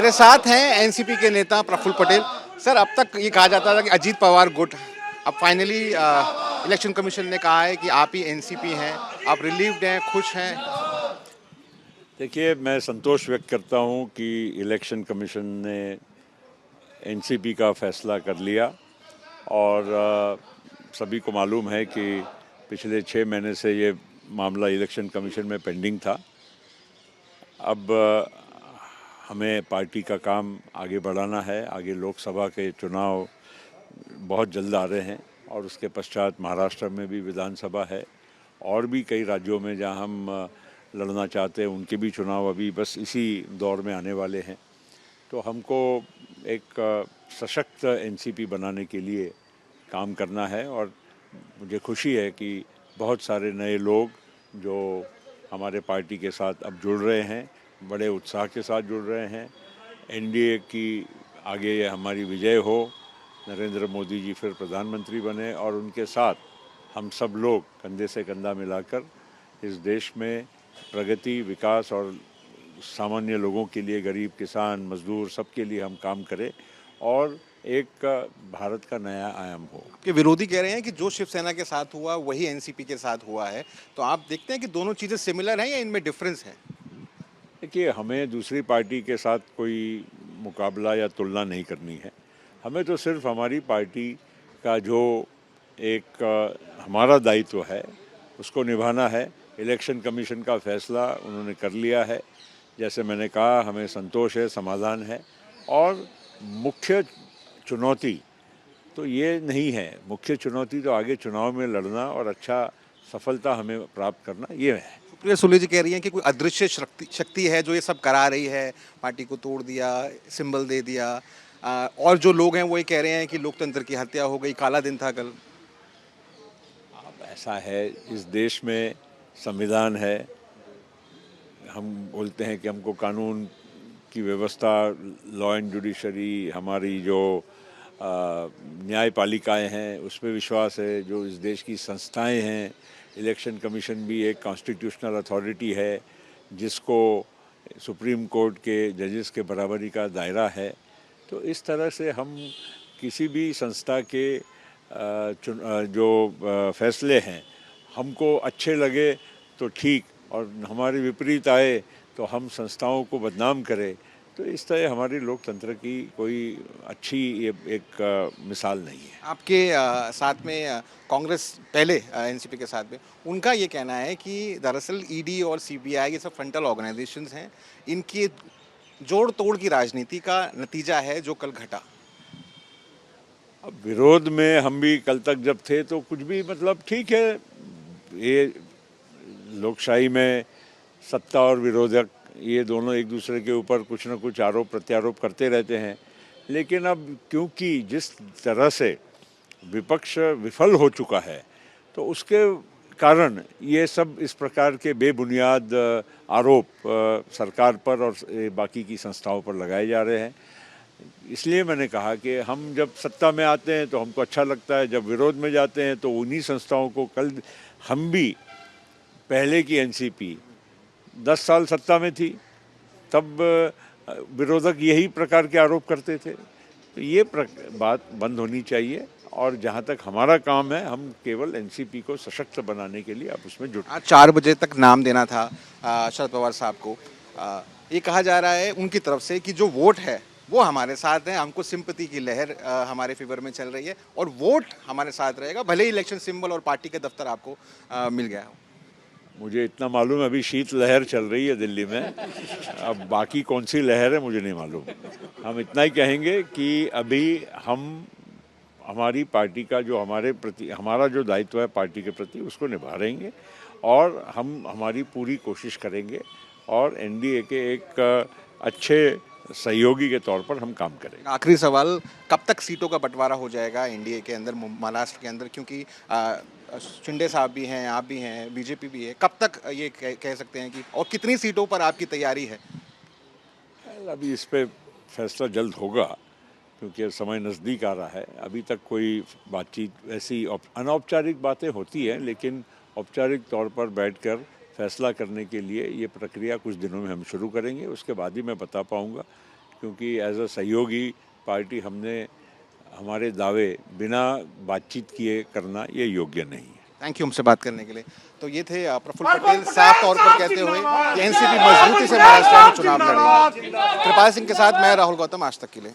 मेरे साथ हैं एनसीपी के नेता प्रफुल्ल पटेल। सर, अब तक ये कहा जाता था कि अजीत पवार गुट, अब फाइनली इलेक्शन कमीशन ने कहा है कि आप ही एनसीपी हैं। आप रिलीव्ड हैं, खुश हैं? देखिए, मैं संतोष व्यक्त करता हूं कि इलेक्शन कमीशन ने एनसीपी का फैसला कर लिया और सभी को मालूम है कि पिछले 6 महीने से ये मामला इलेक्शन कमीशन में पेंडिंग था। अब हमें पार्टी का काम आगे बढ़ाना है। आगे लोकसभा के चुनाव बहुत जल्द आ रहे हैं और उसके पश्चात महाराष्ट्र में भी विधानसभा है और भी कई राज्यों में जहां हम लड़ना चाहते हैं उनके भी चुनाव अभी बस इसी दौर में आने वाले हैं। तो हमको एक सशक्त एनसीपी बनाने के लिए काम करना है और मुझे खुशी है कि बहुत सारे नए लोग जो हमारे पार्टी के साथ अब जुड़ रहे हैं, बड़े उत्साह के साथ जुड़ रहे हैं। एनडीए की आगे हमारी विजय हो, नरेंद्र मोदी जी फिर प्रधानमंत्री बने और उनके साथ हम सब लोग कंधे से कंधा मिलाकर इस देश में प्रगति, विकास और सामान्य लोगों के लिए, गरीब, किसान, मजदूर, सबके लिए हम काम करें और एक भारत का नया आयाम हो। आपके विरोधी कह रहे हैं कि जो शिवसेना के साथ हुआ वही एनसीपी के साथ हुआ है, तो आप देखते हैं कि दोनों चीज़ें सिमिलर हैं या इनमें डिफरेंस है? देखिए, हमें दूसरी पार्टी के साथ कोई मुकाबला या तुलना नहीं करनी है। हमें तो सिर्फ हमारी पार्टी का जो एक हमारा दायित्व है उसको निभाना है। इलेक्शन कमीशन का फैसला उन्होंने कर लिया है। जैसे मैंने कहा, हमें संतोष है, समाधान है और मुख्य चुनौती तो ये नहीं है। मुख्य चुनौती तो आगे चुनाव में लड़ना और अच्छा सफलता हमें प्राप्त करना ये है। सुप्रिया सुले जी कह रही हैं कि कोई अदृश्य शक्ति शक्ति है जो ये सब करा रही है, पार्टी को तोड़ दिया, सिंबल दे दिया। और जो लोग हैं वो ये कह रहे हैं कि लोकतंत्र की हत्या हो गई, काला दिन था कल। अब ऐसा है, इस देश में संविधान है। हम बोलते हैं कि हमको कानून की व्यवस्था, लॉ एंड जुडिशरी, हमारी जो न्यायपालिकाएं हैं उस पर विश्वास है। जो इस देश की संस्थाएं हैं, इलेक्शन कमीशन भी एक कॉन्स्टिट्यूशनल अथॉरिटी है जिसको सुप्रीम कोर्ट के जजेस के बराबरी का दायरा है। तो इस तरह से हम किसी भी संस्था के जो फैसले हैं हमको अच्छे लगे तो ठीक, और हमारे विपरीत आए तो हम संस्थाओं को बदनाम करें, तो इस तरह हमारी लोकतंत्र की कोई अच्छी ये एक मिसाल नहीं है। आपके साथ में कांग्रेस पहले एनसीपी के साथ में उनका ये कहना है कि दरअसल ईडी और सीबीआई ये सब फ्रंटल ऑर्गेनाइजेशंस हैं, इनकी जोड़ तोड़ की राजनीति का नतीजा है जो कल घटा। अब विरोध में हम भी कल तक जब थे तो कुछ भी मतलब ठीक है, ये लोकशाही में सत्ता और विरोधक ये दोनों एक दूसरे के ऊपर कुछ न कुछ आरोप प्रत्यारोप करते रहते हैं। लेकिन अब क्योंकि जिस तरह से विपक्ष विफल हो चुका है तो उसके कारण ये सब इस प्रकार के बेबुनियाद आरोप सरकार पर और बाकी की संस्थाओं पर लगाए जा रहे हैं। इसलिए मैंने कहा कि हम जब सत्ता में आते हैं तो हमको अच्छा लगता है, जब विरोध में जाते हैं तो उन्हीं संस्थाओं को, कल हम भी पहले की एनसीपी 10 साल सत्ता में थी, तब विरोधक यही प्रकार के आरोप करते थे। तो ये बात बंद होनी चाहिए और जहाँ तक हमारा काम है हम केवल एनसीपी को सशक्त बनाने के लिए अब उसमें जुट। आज 4 बजे तक नाम देना था शरद पवार साहब को। ये कहा जा रहा है उनकी तरफ से कि जो वोट है वो हमारे साथ है, हमको सिंपैथी की लहर हमारे फेवर में चल रही है और वोट हमारे साथ रहेगा, भले ही इलेक्शन सिंबल और पार्टी के दफ्तर आपको मिल गया हो। मुझे इतना मालूम है अभी शीत लहर चल रही है दिल्ली में, अब बाकी कौन सी लहर है मुझे नहीं मालूम। हम इतना ही कहेंगे कि अभी हम हमारी पार्टी का जो हमारे प्रति हमारा जो दायित्व है पार्टी के प्रति उसको निभा रहेंगे और हम हमारी पूरी कोशिश करेंगे और एनडीए के एक अच्छे सहयोगी के तौर पर हम काम करेंगे। आखिरी सवाल, कब तक सीटों का बंटवारा हो जाएगा एनडीए के अंदर, महाराष्ट्र के अंदर, क्योंकि शिंदे साहब भी हैं, आप भी हैं, बीजेपी भी है, कब तक ये कह सकते हैं कि, और कितनी सीटों पर आपकी तैयारी है? अभी इस पे फैसला जल्द होगा क्योंकि अब समय नज़दीक आ रहा है। अभी तक कोई बातचीत ऐसी अनौपचारिक बातें होती हैं, लेकिन औपचारिक तौर पर बैठकर फैसला करने के लिए ये प्रक्रिया कुछ दिनों में हम शुरू करेंगे। उसके बाद ही मैं बता पाऊँगा क्योंकि एज अ सहयोगी पार्टी हमने हमारे दावे बिना बातचीत किए करना ये योग्य नहीं है। थैंक यू हमसे बात करने के लिए। तो ये थे प्रफुल्ल पटेल साफ तौर पर कहते हुए कि एनसीपी मजबूती से महाराष्ट्र में चुनाव लड़ेगी। कृपाल सिंह के साथ मैं राहुल गौतम, आज तक के लिए।